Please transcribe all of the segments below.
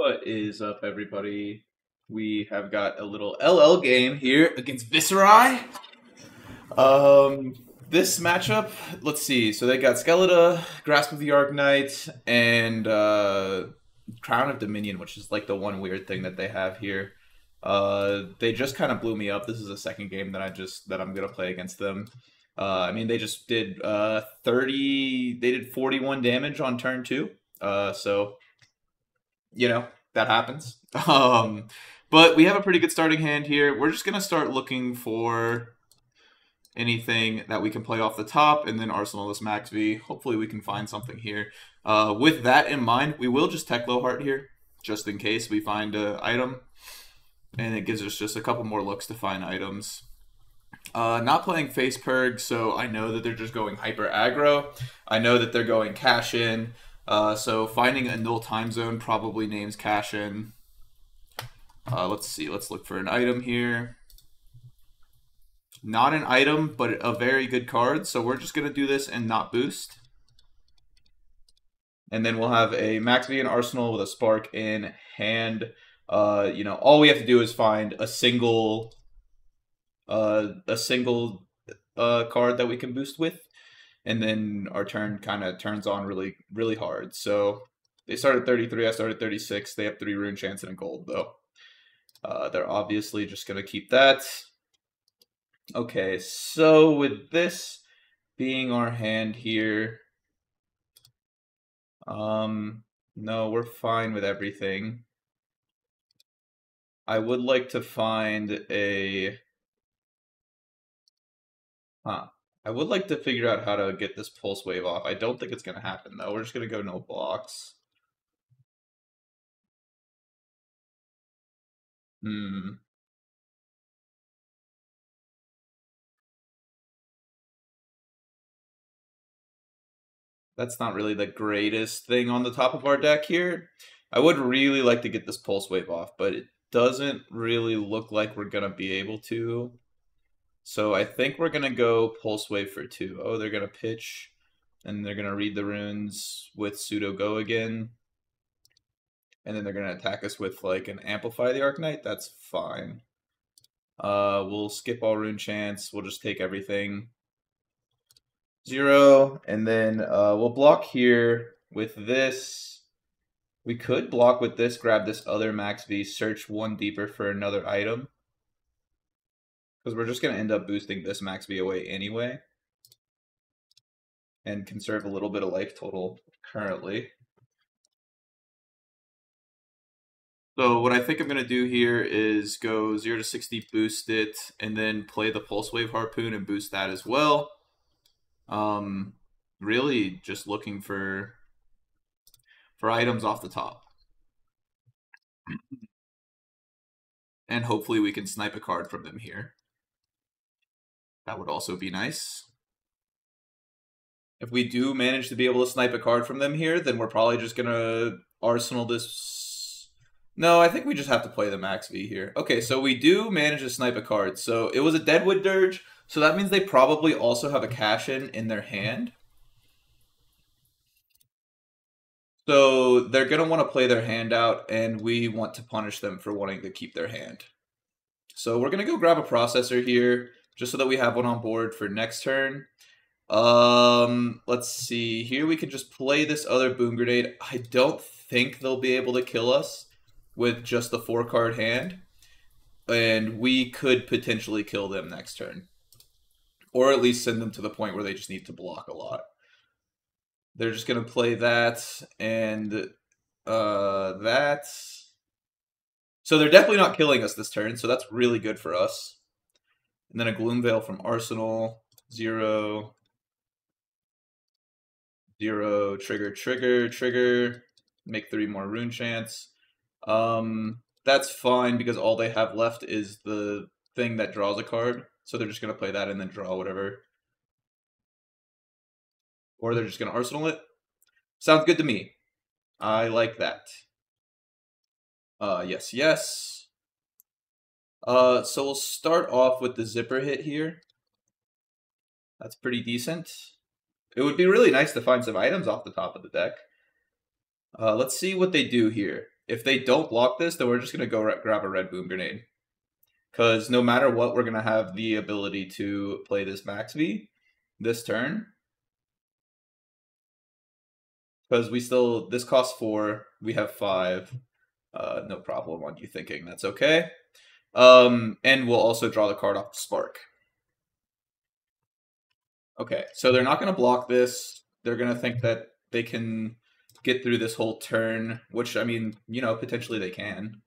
What is up, everybody? We have got a little LL game here against Veserai. This matchup, let's see. So they got Skeleta, Grasp of the Arknight, and Crown of Dominion, which is like the one weird thing that they have here. They just kind of blew me up. This is the second game that I'm gonna play against them. I mean, they just did 30. They did 41 damage on turn 2. So you know, that happens. But we have a pretty good starting hand here. We're just going to start looking for anything that we can play off the top and then arsenal this Max V. Hopefully we can find something here. With that in mind, we will just tech low heart here, just in case we find an item. And it gives us just a couple more looks to find items. Not playing face purg, so I know that they're just going hyper aggro. I know that they're going cash in. So finding a null time zone probably names cash in. Let's see. Let's look for an item here. Not an item, but a very good card. So we're just going to do this and not boost. And then we'll have a Max V and Arsenal with a Spark in hand. All we have to do is find a single card that we can boost with. And then our turn kind of turns on really, really hard. So they started 33, I started 36. They have 3 rune chance and a gold, though. They're obviously just going to keep that. Okay, so with this being our hand here, no, we're fine with everything. I would like to find a... I would like to figure out how to get this pulse wave off. I don't think it's going to happen, though. We're just going to go no blocks. That's not really the greatest thing on the top of our deck here. I would really like to get this pulse wave off, but it doesn't really look like we're going to be able to. So I think we're going to go pulse wave for 2. Oh, they're going to pitch, and they're going to read the runes with pseudo go again. And then they're going to attack us with like an amplify the Arknight. That's fine. We'll skip all rune chance. We'll just take everything. 0, and then we'll block here with this. We could block with this, grab this other Max V, search 1 deeper for another item. Because we're just going to end up boosting this Max V away anyway. And conserve a little bit of life total currently. So what I think I'm going to do here is go 0 to 60, boost it, and then play the Pulse Wave Harpoon and boost that as well. Really just looking for items off the top. And hopefully we can snipe a card from them here. That would also be nice. If we do manage to be able to snipe a card from them here, then we're probably just going to arsenal this. No, I think we just have to play the Max V here. Okay, so we do manage to snipe a card. So it was a Deadwood Dirge, so that means they probably also have a cash-in their hand. So they're going to want to play their hand out, and we want to punish them for wanting to keep their hand. So we're going to go grab a processor here, just so that we have one on board for next turn. Let's see. Here we can just play this other Boom Grenade. I don't think they'll be able to kill us with just the 4-card hand. And we could potentially kill them next turn. Or at least send them to the point where they just need to block a lot. They're just going to play that and that. So they're definitely not killing us this turn, so that's really good for us. And then a Gloom Veil from Arsenal. 0. 0. Trigger, trigger, trigger. Make 3 more rune chance. That's fine because all they have left is the thing that draws a card. So they're just going to play that and then draw whatever. Or they're just going to arsenal it. Sounds good to me. I like that. Yes, yes. So we'll start off with the zipper hit here. That's pretty decent. It would be really nice to find some items off the top of the deck. Let's see what they do here. if they don't block this, then we're just going to go grab a red boom grenade. Because no matter what, we're going to have the ability to play this max V this turn. Because we still, this costs 4, we have 5. No problem on you thinking that's okay. And we'll also draw the card off the Spark. Okay, so they're not going to block this. They're going to think that they can get through this whole turn, which, I mean, you know, potentially they can.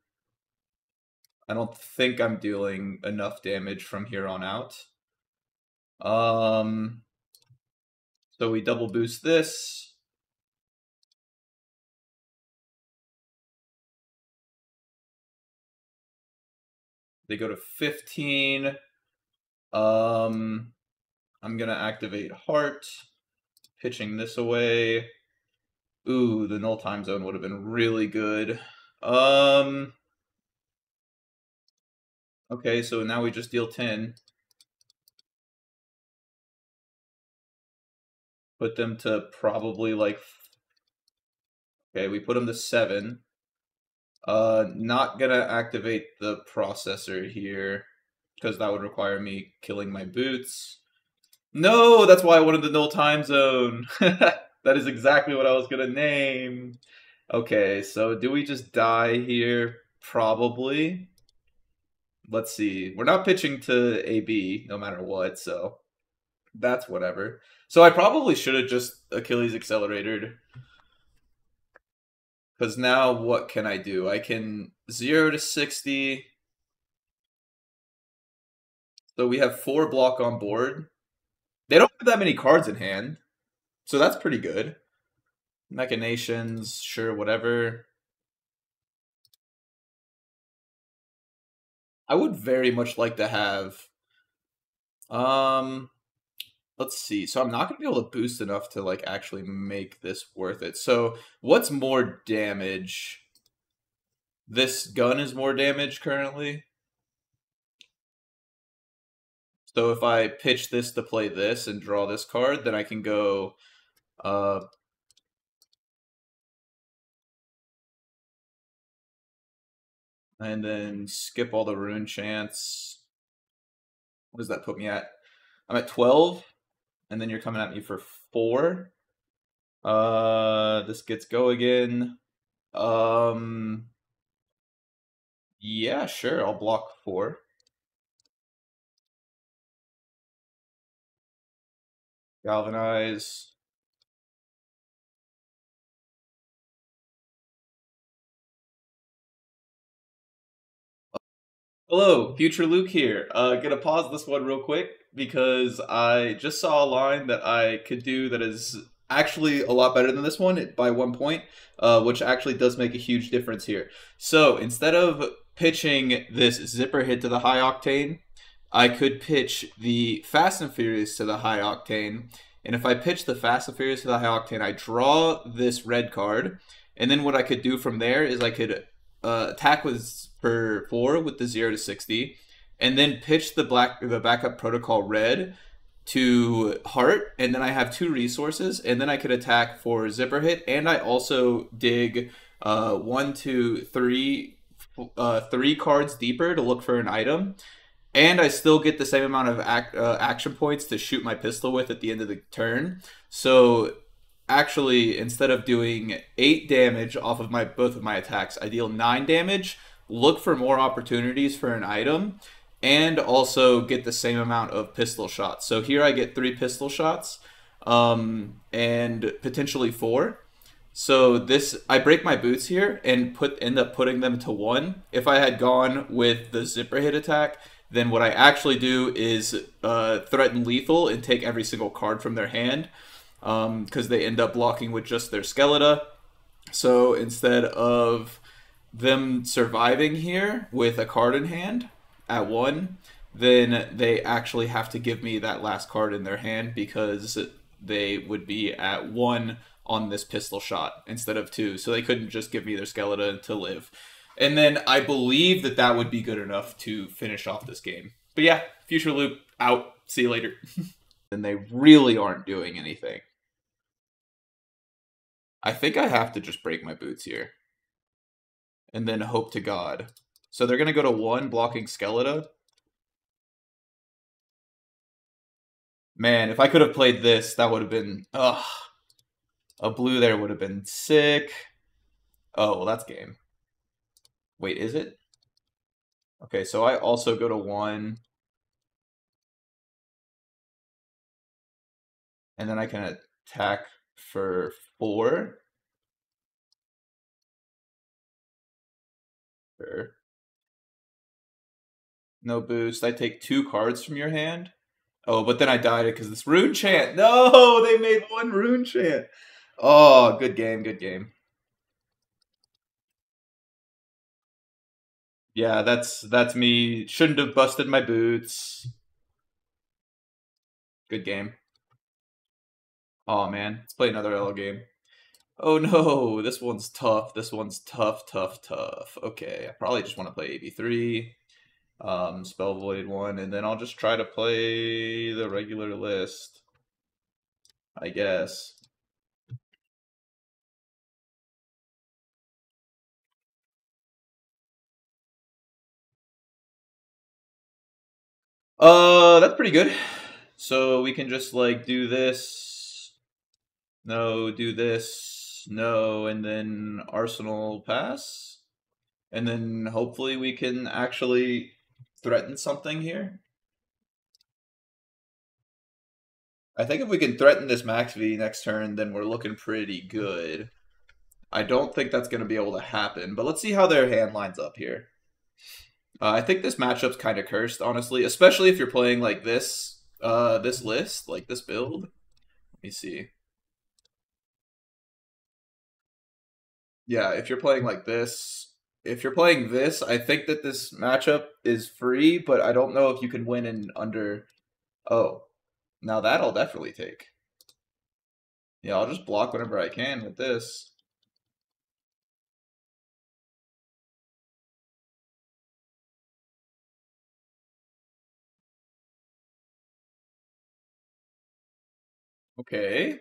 I don't think I'm dealing enough damage from here on out. So we double boost this. They go to 15. I'm gonna activate Heart, pitching this away. Ooh, the null time zone would have been really good. Okay, so now we just deal 10. Put them to probably like... Okay, we put them to 7. Not gonna activate the processor here, because that would require me killing my boots. No, that's why I wanted the null time zone. That is exactly what I was gonna name. Okay, so do we just die here? Probably. Let's see. We're not pitching to AB no matter what, so that's whatever. So I probably should have just Achilles accelerated. Because now what can I do? I can 0 to 60. So we have 4 block on board. They don't have that many cards in hand. So that's pretty good. Machinations, sure, whatever. I would very much like to have... let's see. So I'm not going to be able to boost enough to like actually make this worth it. So what's more damage? This gun is more damage currently. So if I pitch this to play this and draw this card, then I can go... and then skip all the rune chance. What does that put me at? I'm at 12, and then you're coming at me for 4. This gets go again. Yeah, sure, I'll block 4. Galvanize. Hello, future Luke here. Gonna pause this one real quick because I just saw a line that I could do that is actually a lot better than this one by 1 point, which actually does make a huge difference here. So instead of pitching this zipper hit to the high octane, I could pitch the Fast and Furious to the high octane. And if I pitch the Fast and Furious to the high octane, I draw this red card. And then what I could do from there is I could attack with for 4 with the 0 to 60, and then pitch the backup protocol red to Heart, and then I have 2 resources, and then I could attack for zipper hit, and I also dig 1, 2, 3, 3 cards deeper to look for an item. And I still get the same amount of action points to shoot my pistol with at the end of the turn. So actually, instead of doing 8 damage off of both of my attacks, I deal 9 damage, look for more opportunities for an item, and also get the same amount of pistol shots. So here I get 3 pistol shots, and potentially 4. So this, I break my boots here and end up putting them to 1. If I had gone with the zipper hit attack, then what I actually do is threaten lethal and take every single card from their hand, because they end up blocking with just their Skeleta. So instead of them surviving here with a card in hand at 1, then they actually have to give me that last card in their hand, because they would be at 1 on this pistol shot instead of 2. So they couldn't just give me their Skeleta to live. And then I believe that that would be good enough to finish off this game. But yeah, future loop out. See you later. And they really aren't doing anything. I think I have to just break my boots here. and then hope to God. So they're gonna go to 1 blocking Skeleton. Man, if I could have played this, that would have been ugh. A blue there would have been sick. Oh, well, that's game. Wait, is it? Okay, so I also go to 1. And then I can attack for 4. Sure. No boost. I take 2 cards from your hand. Oh, but then I died because this rune chant. No, they made 1 rune chant. Oh, good game, good game. Yeah, that's me. Shouldn't have busted my boots. Good game. Oh man, let's play another L game. Oh no, this one's tough. This one's tough, tough, tough. Okay, I probably just want to play AB3. Spell Void 1, and then I'll just try to play the regular list, I guess. That's pretty good. So we can just like do this, no, do this, no, and then Arsenal pass. And then hopefully we can actually threaten something here. I think if we can threaten this Max V next turn, then we're looking pretty good. I don't think that's going to be able to happen, but let's see how their hand lines up here. I think this matchup's kind of cursed, honestly, especially if you're playing like this list, like this build. Let me see. Yeah, if you're playing like this, if you're playing this, I think that this matchup is free, but I don't know if you can win in under. Oh, now that I'll definitely take. Yeah, I'll just block whenever I can with this. Okay.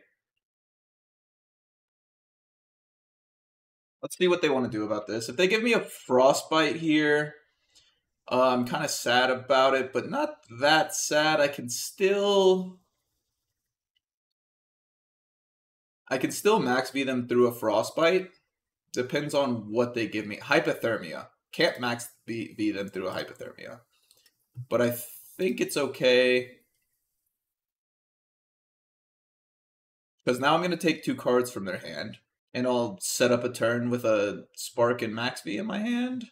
Let's see what they want to do about this. If they give me a frostbite here, I'm kind of sad about it, but not that sad. I can still max V them through a frostbite. Depends on what they give me. Hypothermia. Can't max V them through a hypothermia. But I think it's okay. Because now I'm going to take 2 cards from their hand. And I'll set up a turn with a Spark and Max V in my hand.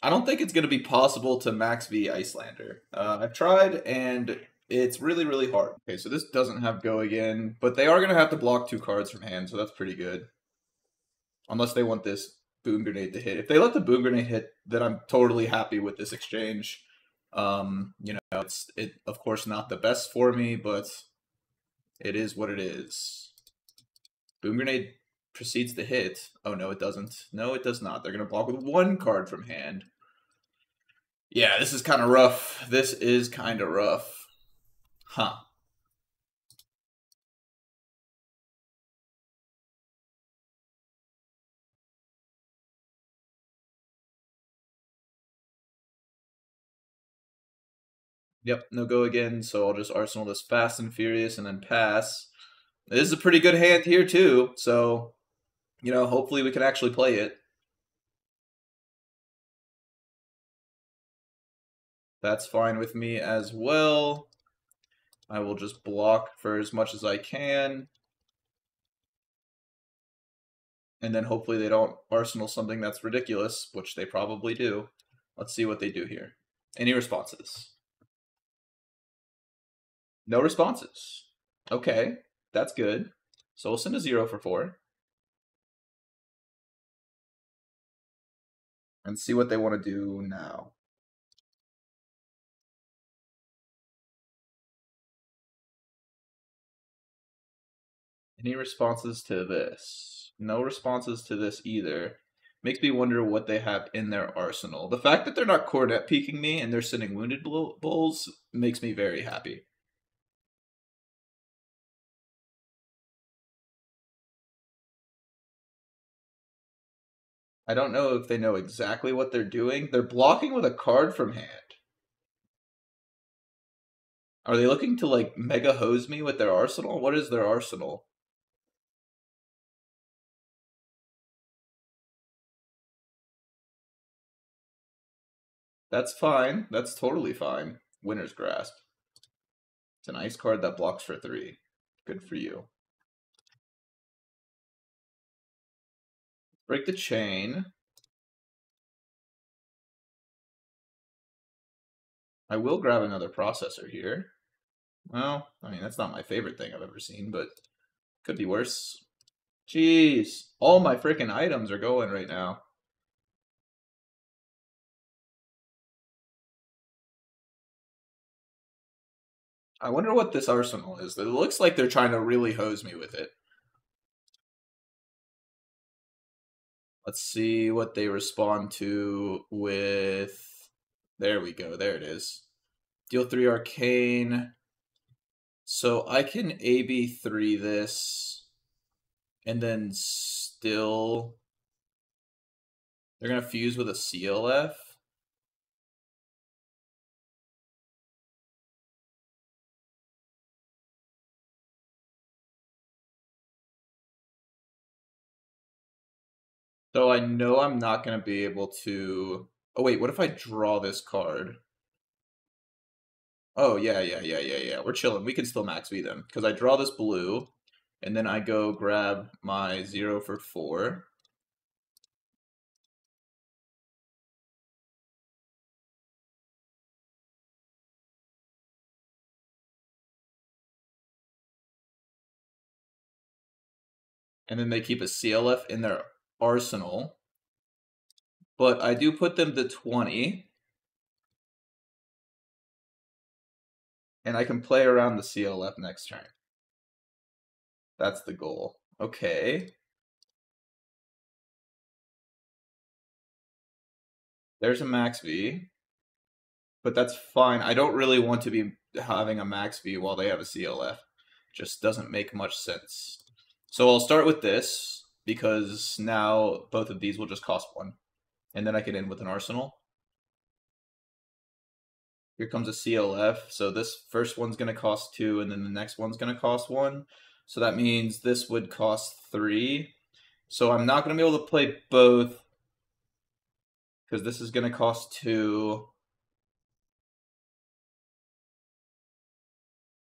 I don't think it's going to be possible to Max V Iyslander. I've tried, and it's really, really hard. Okay, so this doesn't have Go again, but they are going to have to block 2 cards from hand, so that's pretty good. Unless they want this Boom Grenade to hit. If they let the Boom Grenade hit, then I'm totally happy with this exchange. You know, it's of course not the best for me, but it is what it is. Boom Grenade proceeds to hit. Oh, no, it doesn't. No, it does not. They're going to block with 1 card from hand. Yeah, this is kind of rough. This is kind of rough. Huh. Yep, no go again, so I'll just Arsenal this Fast and Furious and then pass. This is a pretty good hand here, too, so, you know, hopefully we can actually play it. That's fine with me as well. I will just block for as much as I can. And then hopefully they don't Arsenal something that's ridiculous, which they probably do. Let's see what they do here. Any responses? No responses. Okay, that's good. So we'll send a 0 for 4. And see what they want to do now. Any responses to this? No responses to this either. Makes me wonder what they have in their arsenal. The fact that they're not Cornet peeking me and they're sending Wounded Bulls makes me very happy. I don't know if they know exactly what they're doing. They're blocking with a card from hand. Are they looking to, like, mega hose me with their arsenal? What is their arsenal? That's fine. That's totally fine. Winner's Grasp. It's an ice card that blocks for 3. Good for you. Break the chain. I will grab another processor here. Well, I mean, that's not my favorite thing I've ever seen, but could be worse. Jeez. All my freaking items are going right now. I wonder what this arsenal is. It looks like they're trying to really hose me with it. Let's see what they respond to with... There we go. There it is. Deal 3 arcane. So I can AB3 this. And then still... They're going to fuse with a CLF. So I know I'm not going to be able to... Oh, wait, what if I draw this card? Oh, yeah. We're chilling. We can still max V them. Because I draw this blue, and then I go grab my 0 for 4. And then they keep a CLF in their arsenal. But I do put them to 20. And I can play around the CLF next turn. That's the goal. Okay. There's a max V. But that's fine. I don't really want to be having a max V while they have a CLF. Just doesn't make much sense. So I'll start with this, because now both of these will just cost 1. And then I can end with an arsenal. Here comes a CLF. So this first one's going to cost 2, and then the next one's going to cost 1. So that means this would cost 3. So I'm not going to be able to play both, because this is going to cost 2.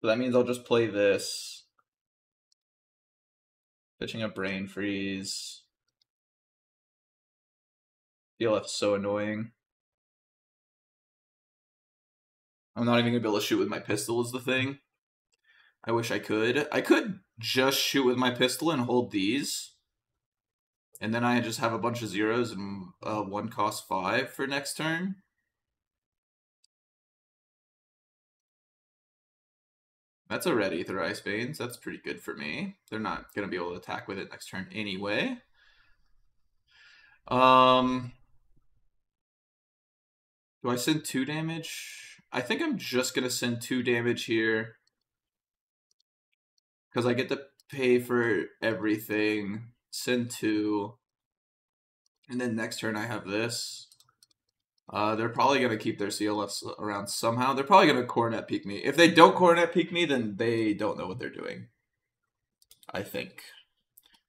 So that means I'll just play this. Pitching a Brain Freeze. CLF's so annoying. I'm not even going to be able to shoot with my pistol is the thing. I wish I could. I could just shoot with my pistol and hold these. And then I just have a bunch of zeros and 1 cost 5 for next turn. That's a red Aether Ice Veins. That's pretty good for me. They're not going to be able to attack with it next turn anyway. Do I send 2 damage? I think I'm just going to send 2 damage here, because I get to pay for everything. Send 2. And then next turn I have this. They're probably going to keep their CLFs around somehow. They're probably going to Coronet Peek me. If they don't Coronet Peek me, then they don't know what they're doing, I think.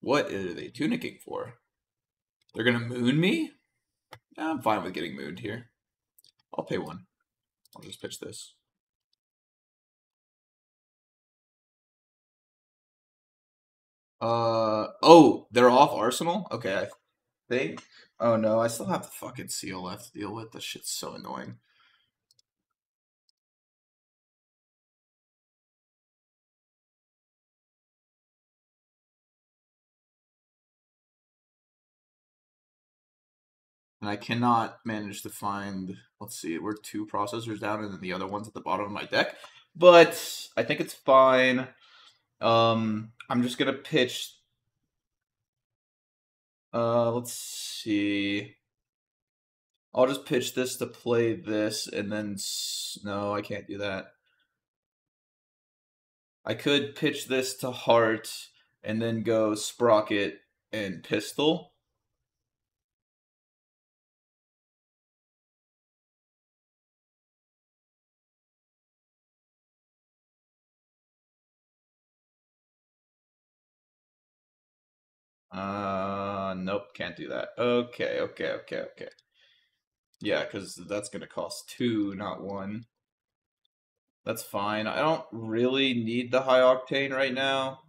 What are they tunicking for? They're going to moon me? I'm fine with getting mooned here. I'll pay 1. I'll just pitch this. Oh, they're off Arsenal? Okay, I think. Oh no, I still have the fucking CLF to deal with. This shit's so annoying. And I cannot manage to find, let's see, we're 2 processors down and then the other one's at the bottom of my deck. But I think it's fine. I'm just gonna pitch, let's see. I'll just pitch this to play this, and then, no, I can't do that. I could pitch this to Heart, and then go Sprocket and Pistol. Nope, can't do that. Okay. Yeah, because that's gonna cost 2, not 1. That's fine. I don't really need the high octane right now.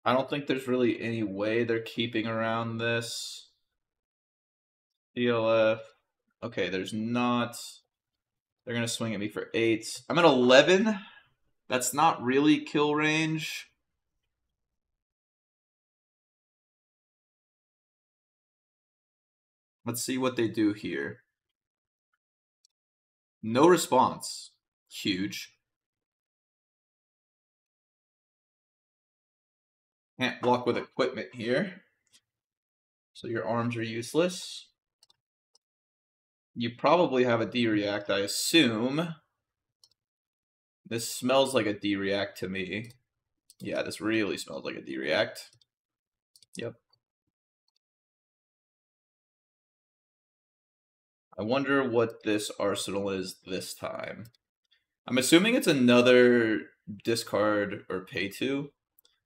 I don't think there's really any way they're keeping around this. DLF. Okay, there's not. They're gonna swing at me for 8. I'm at 11. That's not really kill range. Let's see what they do here. No response. Huge. Can't block with equipment here. So your arms are useless. You probably have a D-React, I assume. This smells like a D-React to me. Yeah, this really smells like a D-React. Yep. I wonder what this arsenal is this time. I'm assuming it's another discard or pay to.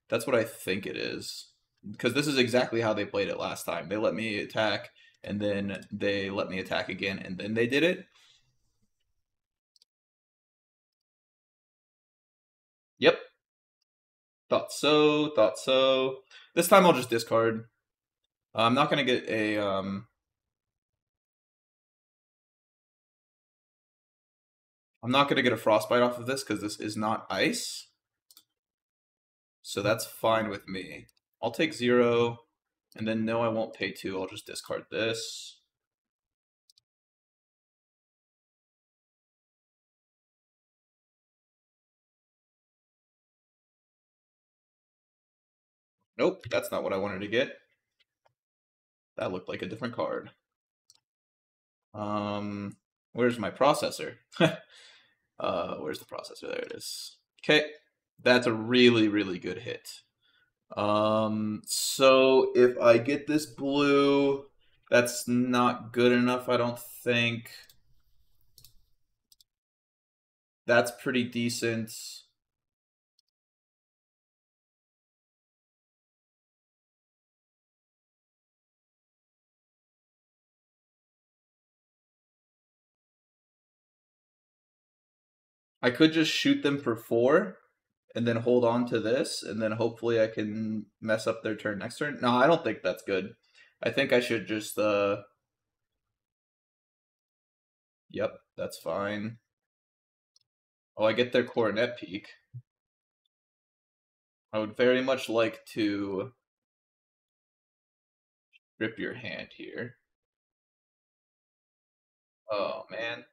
That's what I think it is. Because this is exactly how they played it last time. They let me attack, and then they let me attack again, and then they did it. Yep. Thought so. This time I'll just discard. I'm not gonna get a I'm not gonna get a frostbite off of this because this is not ice. So that's fine with me. I'll take 0, and then no, I won't pay 2. I'll just discard this. Nope, that's not what I wanted to get. That looked like a different card. Where's my processor? Where's the processor? There it is. Okay, that's a really, really good hit. So if I get this blue, that's not good enough, I don't think. That's pretty decent. I could just shoot them for 4 and then hold on to this, and then hopefully I can mess up their turn next turn. No, I don't think that's good. I think I should just, yep, that's fine. Oh, I get their coronet peak. I would very much like to rip your hand here. Oh, man.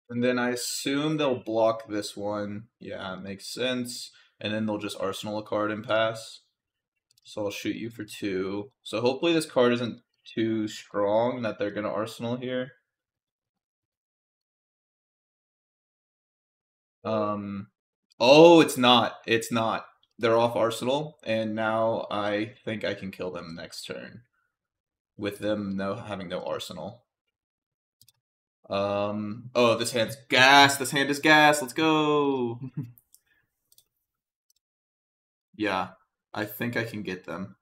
And then I assume they'll block this one. Yeah, makes sense. And then they'll just arsenal a card and pass. So I'll shoot you for 2. So hopefully this card isn't too strong that they're going to arsenal here. Oh, it's not. It's not. They're off arsenal, and now I think I can kill them next turn with them having no arsenal. Oh, this hand's gas. This hand is gas. Let's go. Yeah, I think I can get them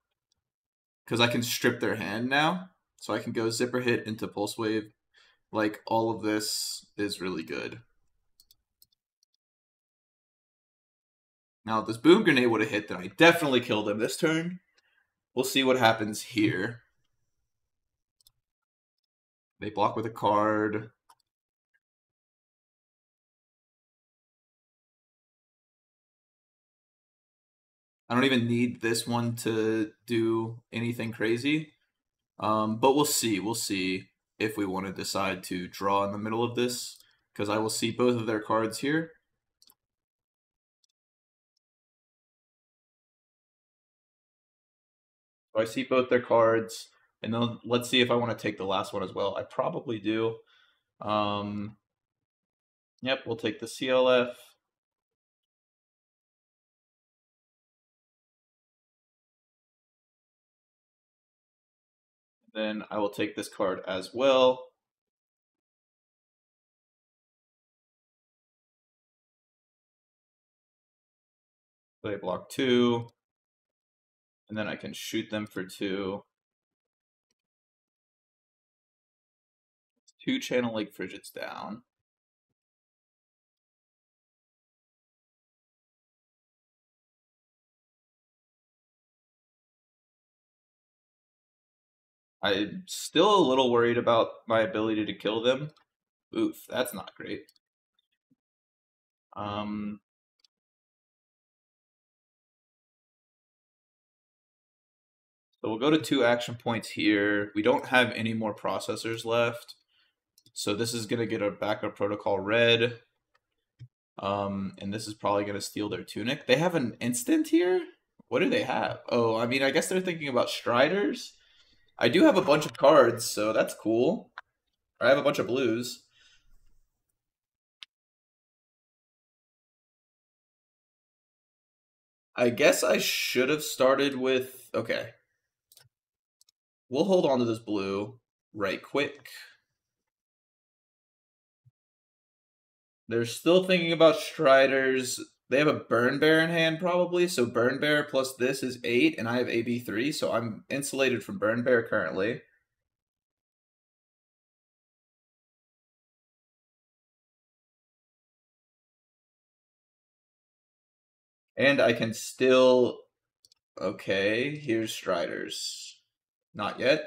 because I can strip their hand now, so I can go zipper hit into pulse wave. Like all of this is really good. Now, if this boom grenade would have hit, then I definitely killed him this turn. We'll see what happens here. They block with a card. I don't even need this one to do anything crazy. But we'll see. We'll see if we want to decide to draw in the middle of this, because I will see both of their cards here. So I see both their cards, and then let's see if I want to take the last one as well. I probably do. Yep, we'll take the CLF. Then I will take this card as well. Play block 2. And then I can shoot them for 2. 2 Channel Lake Frigids down. I'm still a little worried about my ability to kill them. Oof, that's not great. So we'll go to 2 action points here. We don't have any more processors left. So this is going to get a backup protocol red. And this is probably going to steal their tunic. They have an instant here? What do they have? Oh, I mean, I guess they're thinking about Striders. I do have a bunch of cards, so that's cool. I have a bunch of blues. I guess I should have started with... Okay. We'll hold on to this blue right quick. They're still thinking about Striders. They have a Burn Bear in hand, probably. So Burn Bear plus this is 8, and I have AB3, so I'm insulated from Burn Bear currently. And I can still... Okay, here's Striders. Not yet.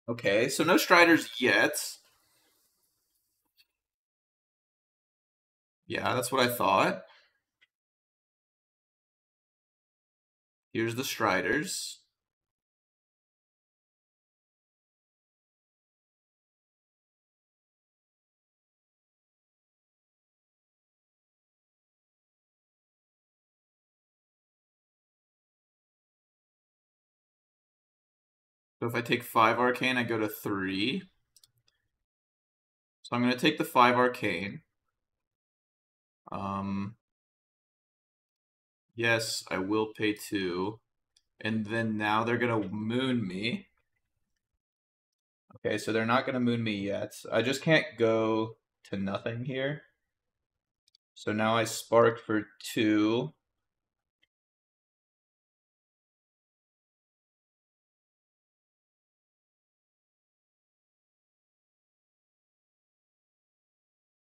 Okay, so no Striders yet. Yeah, that's what I thought. Here's the Striders. So if I take 5 Arcane, I go to 3. So I'm going to take the 5 Arcane. Yes, I will pay 2. And then now they're going to moon me. Okay, so they're not going to moon me yet. I just can't go to nothing here. So now I spark for 2.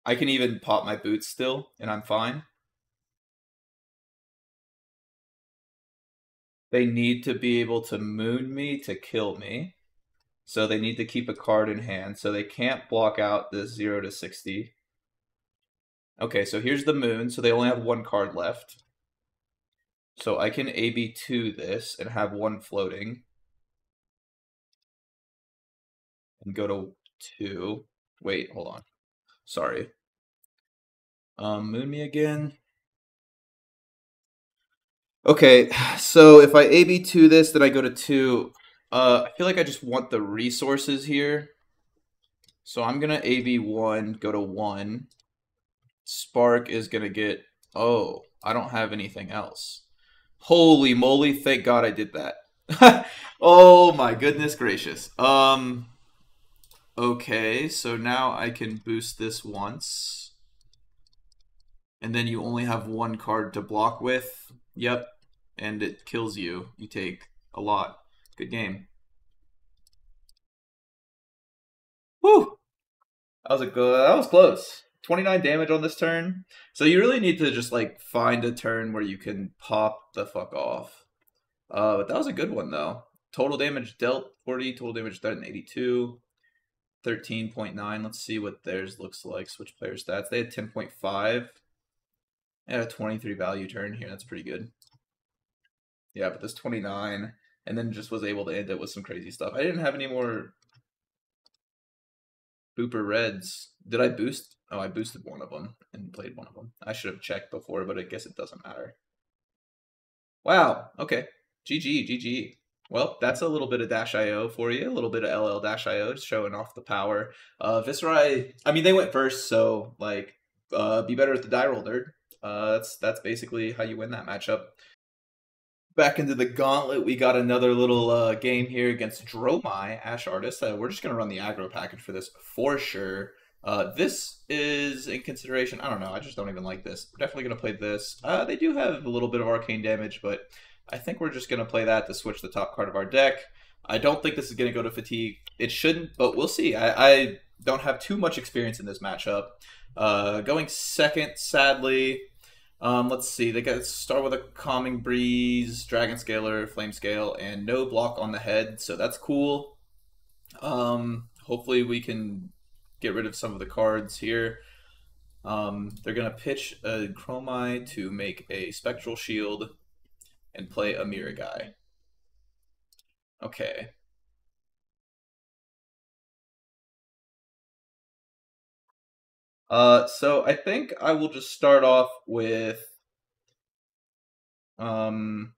I can even pop my boots still, and I'm fine. They need to be able to moon me to kill me. So they need to keep a card in hand. So they can't block out this 0 to 60. Okay, so here's the moon. So they only have 1 card left. So I can AB2 this and have 1 floating. And go to 2. Wait, hold on. Sorry. Moon me again. Okay, so if I AB2 this, then I go to 2. I feel like I just want the resources here. So I'm going to AB1, go to 1. Spark is going to get... Oh, I don't have anything else. Holy moly, thank God I did that. Oh my goodness gracious. Okay, so now I can boost this once. And then you only have 1 card to block with. Yep. And it kills you. You take a lot. Good game. Whew! That was close. 29 damage on this turn. So you really need to just like find a turn where you can pop the fuck off. But that was a good one though. Total damage dealt 40, total damage done 82. 13.9. Let's see what theirs looks like. Switch player stats. They had 10.5. They had a 23 value turn here. That's pretty good. Yeah, but this 29, and then just was able to end it with some crazy stuff. I didn't have any more Booper Reds. Did I boost? Oh, I boosted one of them and played one of them. I should have checked before, but I guess it doesn't matter. Wow. Okay. GG. GG. Well, that's a little bit of Dash IO for you, a little bit of LL Dash IO, just showing off the power. Veserai, I mean, they went first, so like, be better at the die roll, third. That's basically how you win that matchup. Back into the Gauntlet, we got another little game here against Dromai, Ash Artist. We're just gonna run the aggro package for this for sure. This is in consideration. I don't know. I just don't even like this. We're definitely gonna play this. They do have a little bit of arcane damage, but I think we're just gonna play that to switch the top card of our deck. I don't think this is gonna go to fatigue. It shouldn't, but we'll see. I don't have too much experience in this matchup. Going second, sadly. Let's see. They got start with a calming breeze, dragon scaler, flame scale, and no block on the head. So that's cool. Hopefully we can get rid of some of the cards here. They're gonna pitch a Dromai to make a spectral shield and play a mirror guy. Okay. So I think I will just start off with um.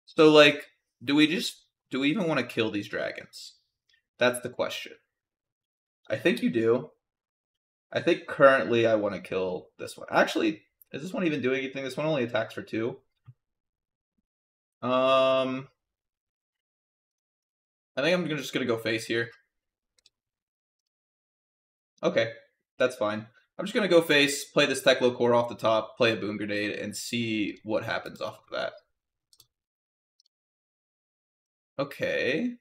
So like, do we even want to kill these dragons? That's the question. I think you do. I think currently I want to kill this one. Actually, is this one even doing anything? This one only attacks for 2. I think I'm just gonna go face here. Okay, that's fine. I'm just gonna go face, play this Teklo core off the top, play a boom grenade, and see what happens off of that. Okay.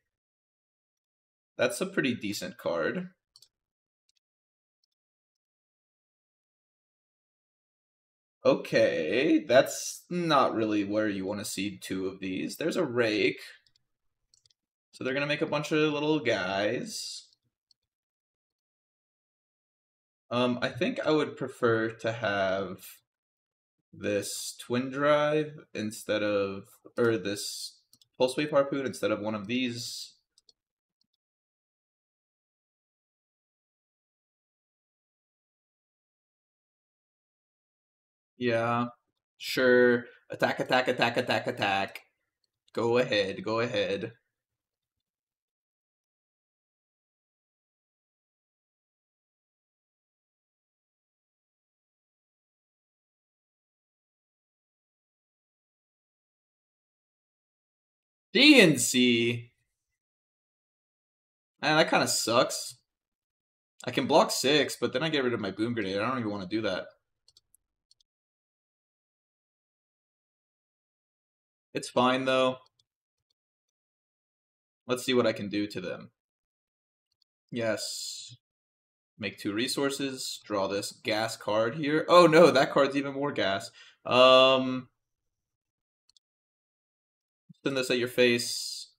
That's a pretty decent card. Okay, that's not really where you want to see 2 of these. There's a rake. So they're going to make a bunch of little guys. I think I would prefer to have this twin drive instead of, or this pulse wave harpoon instead of one of these. Yeah, sure. Attack, attack, attack, attack, attack. Go ahead, go ahead. DNC. Man, that kind of sucks. I can block 6, but then I get rid of my boom grenade. I don't even want to do that. It's fine, though. Let's see what I can do to them. Yes. Make 2 resources. Draw this gas card here. Oh, no, that card's even more gas. Send this at your face.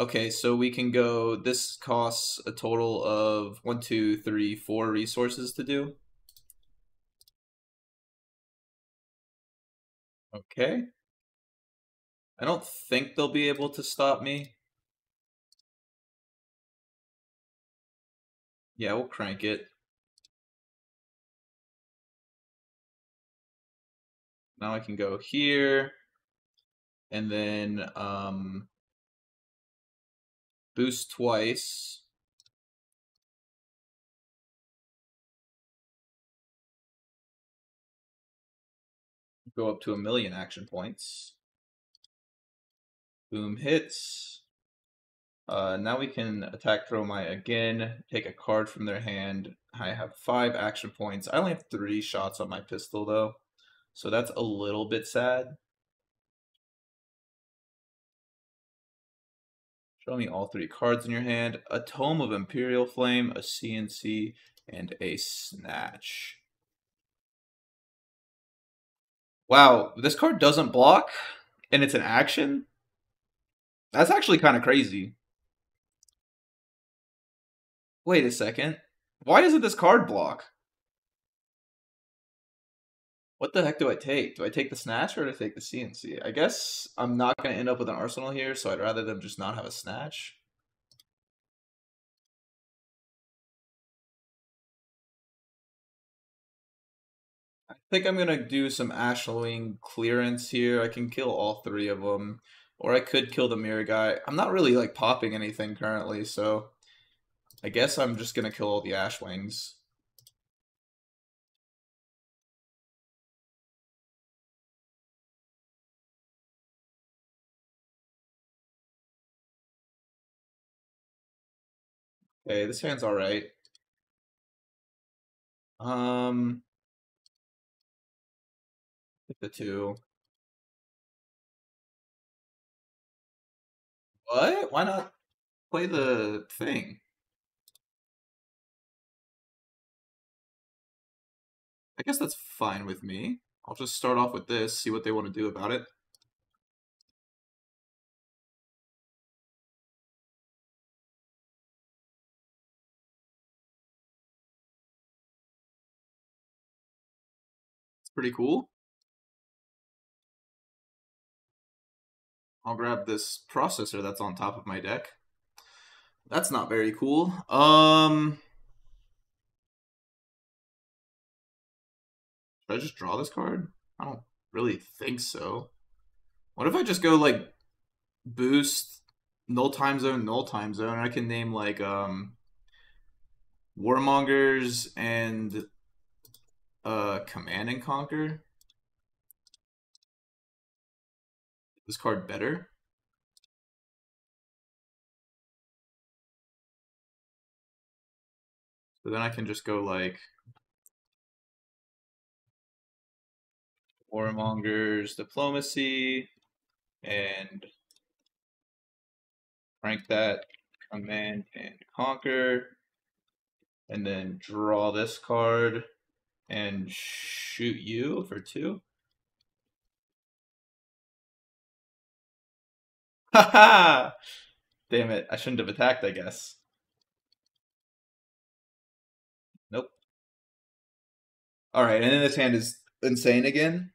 Okay, so we can go. This costs a total of 1, 2, 3, 4 resources to do. Okay. I don't think they'll be able to stop me. Yeah, we'll crank it. Now I can go here, and then boost twice. Go up to 1,000,000 action points. Boom hits. Now we can attack Dromai again, take a card from their hand. I have 5 action points. I only have 3 shots on my pistol though, so that's a little bit sad. Show me all 3 cards in your hand. A Tome of Imperial Flame, a CNC, and a Snatch. Wow, this card doesn't block, and it's an action? That's actually kind of crazy. Wait a second. Why doesn't this card block? What the heck do I take? Do I take the Snatch or do I take the CNC? I guess I'm not going to end up with an Arsenal here, so I'd rather them just not have a Snatch. I think I'm going to do some Ashling clearance here. I can kill all 3 of them. Or I could kill the mirror guy. I'm not really like popping anything currently, so I guess I'm just gonna kill all the Ashwings. Okay, this hand's alright. Um, hit the two. What? Why not play the thing? I guess that's fine with me. I'll just start off with this, see what they want to do about it. It's pretty cool. I'll grab this processor that's on top of my deck. That's not very cool. Should I just draw this card? I don't really think so. What if I just go like boost null time zone, null time zone, and I can name like Warmongers and Command and Conquer? This card better? So then I can just go like Warmongers Diplomacy and rank that Command and Conquer, and then draw this card and shoot you for 2. Haha! Damn it, I shouldn't have attacked, I guess. Nope. Alright, and then this hand is insane again.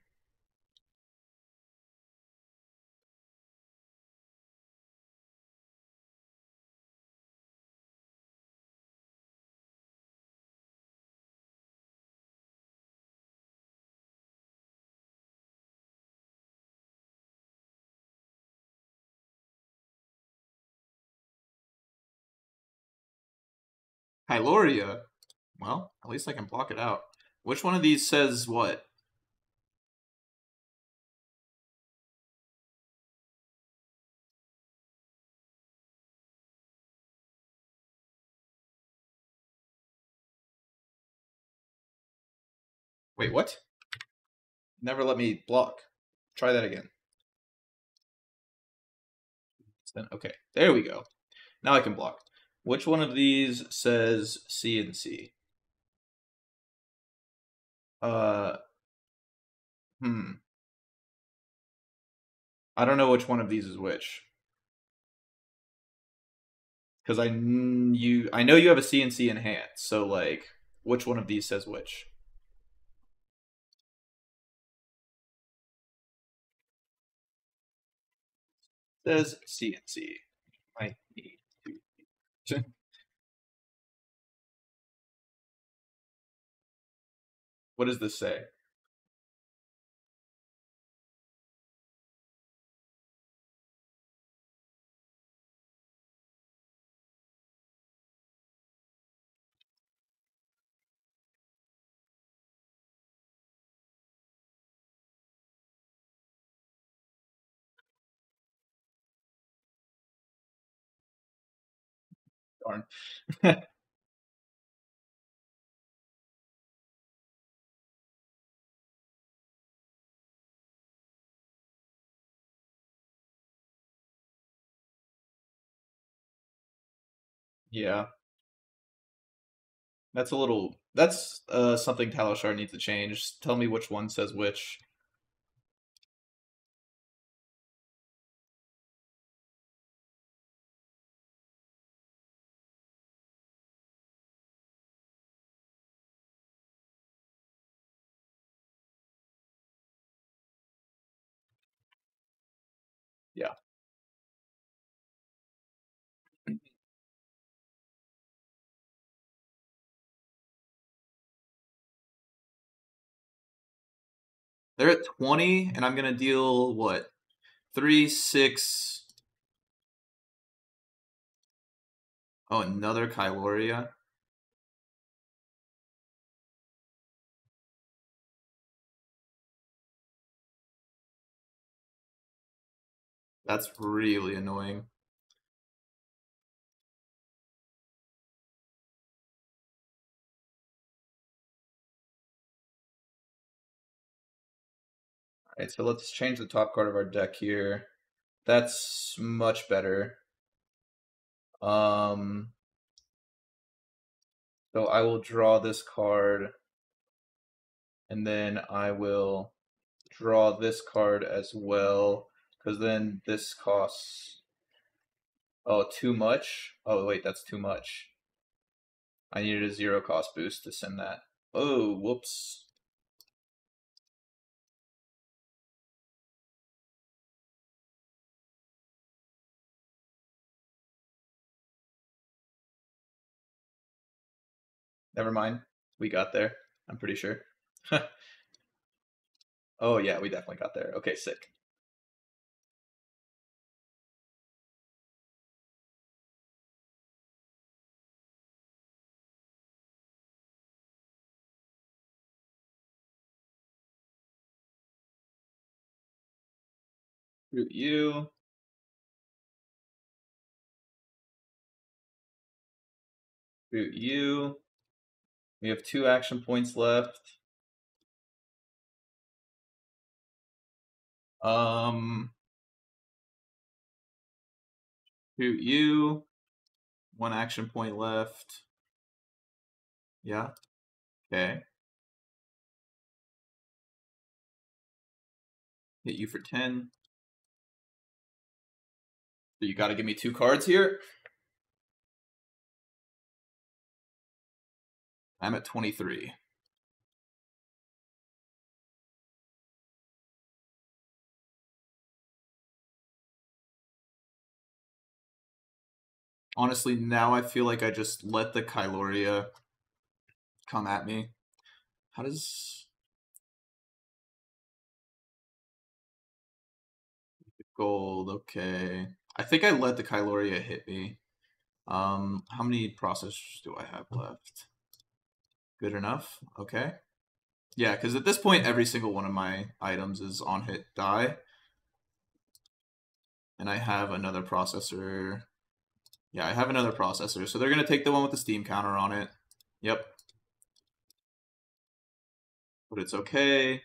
Hyloria. Well, at least I can block it out. Which one of these says what? Wait, what? Never let me block. Try that again. Okay, there we go. Now I can block. Which one of these says C and C? Uh, hmm. I don't know which one of these is which. Because I know you have a C and C in hand, so like, which one of these says which? Says C and C. I need to. What does this say? Darn. Yeah, that's a little. That's something Talishar needs to change. Tell me which one says which. Yeah, they're at 20, and I'm gonna deal what? 3, 6. Oh, another Kyloria. That's really annoying. Alright, so let's change the top card of our deck here. That's much better. So I will draw this card, and then I will draw this card as well, because then this costs... Oh, too much? Oh, wait, that's too much. I needed a 0 cost boost to send that. Oh, whoops. Never mind. We got there. I'm pretty sure. Oh, yeah, we definitely got there. Okay, sick. Shoot you. Shoot you. We have 2 action points left. Shoot you. 1 action point left. Yeah. Okay. Hit you for 10. So you got to give me 2 cards here. I'm at 23. Honestly, now I feel like I just let the Kyloria come at me. How does... Gold, okay. I think I let the Kyloria hit me. How many processors do I have left? Good enough, okay. Yeah, because at this point, every single one of my items is on hit die. And I have another processor. Yeah, I have another processor. So they're going to take the one with the steam counter on it. Yep. But it's okay.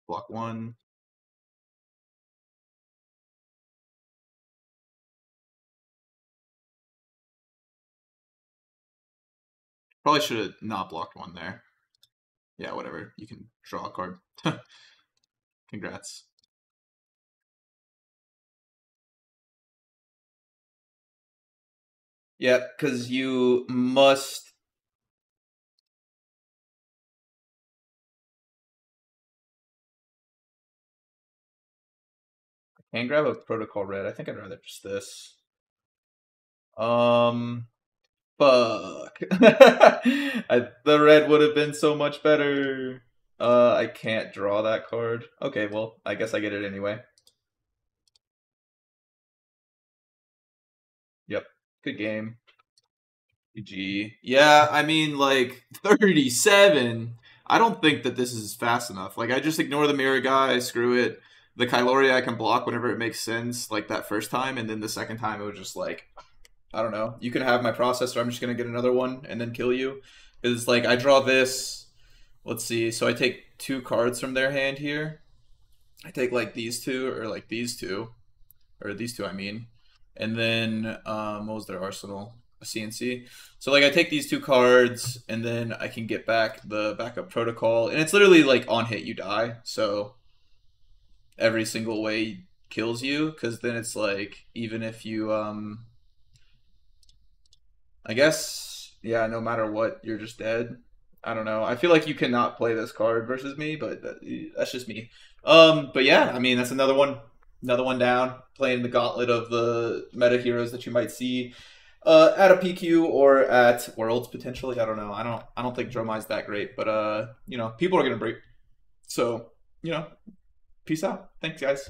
Block 1. Probably should have not blocked 1 there. Yeah, whatever. You can draw a card. Congrats. Yeah, because you must... I can grab a protocol red. I think I'd rather just this. Fuck. The red would have been so much better. I can't draw that card. Okay, well, I guess I get it anyway. Yep. Good game. GG. Yeah, I mean, like, 37. I don't think that this is fast enough. Like, I just ignore the mirror guy, screw it. The Kyloria I can block whenever it makes sense, like that first time, and then the second time it was just like, I don't know. You can have my processor, I'm just going to get another one and then kill you. Because it's like, I draw this. Let's see. So I take 2 cards from their hand here. I take like these 2 or like these 2. Or these 2, I mean. And then, what was their arsenal? A CNC. So like I take these 2 cards and then I can get back the backup protocol. And it's literally like on hit you die. So every single way kills you. Because then it's like, even if you, I guess, yeah, no matter what, you're just dead. I don't know. I feel like you cannot play this card versus me, but that's just me. But yeah, I mean, that's another one down. Playing the gauntlet of the meta heroes that you might see. at a PQ or at Worlds potentially. I don't know. I don't think Dromai's that great, but you know, people are gonna break. So, you know, peace out. Thanks, guys.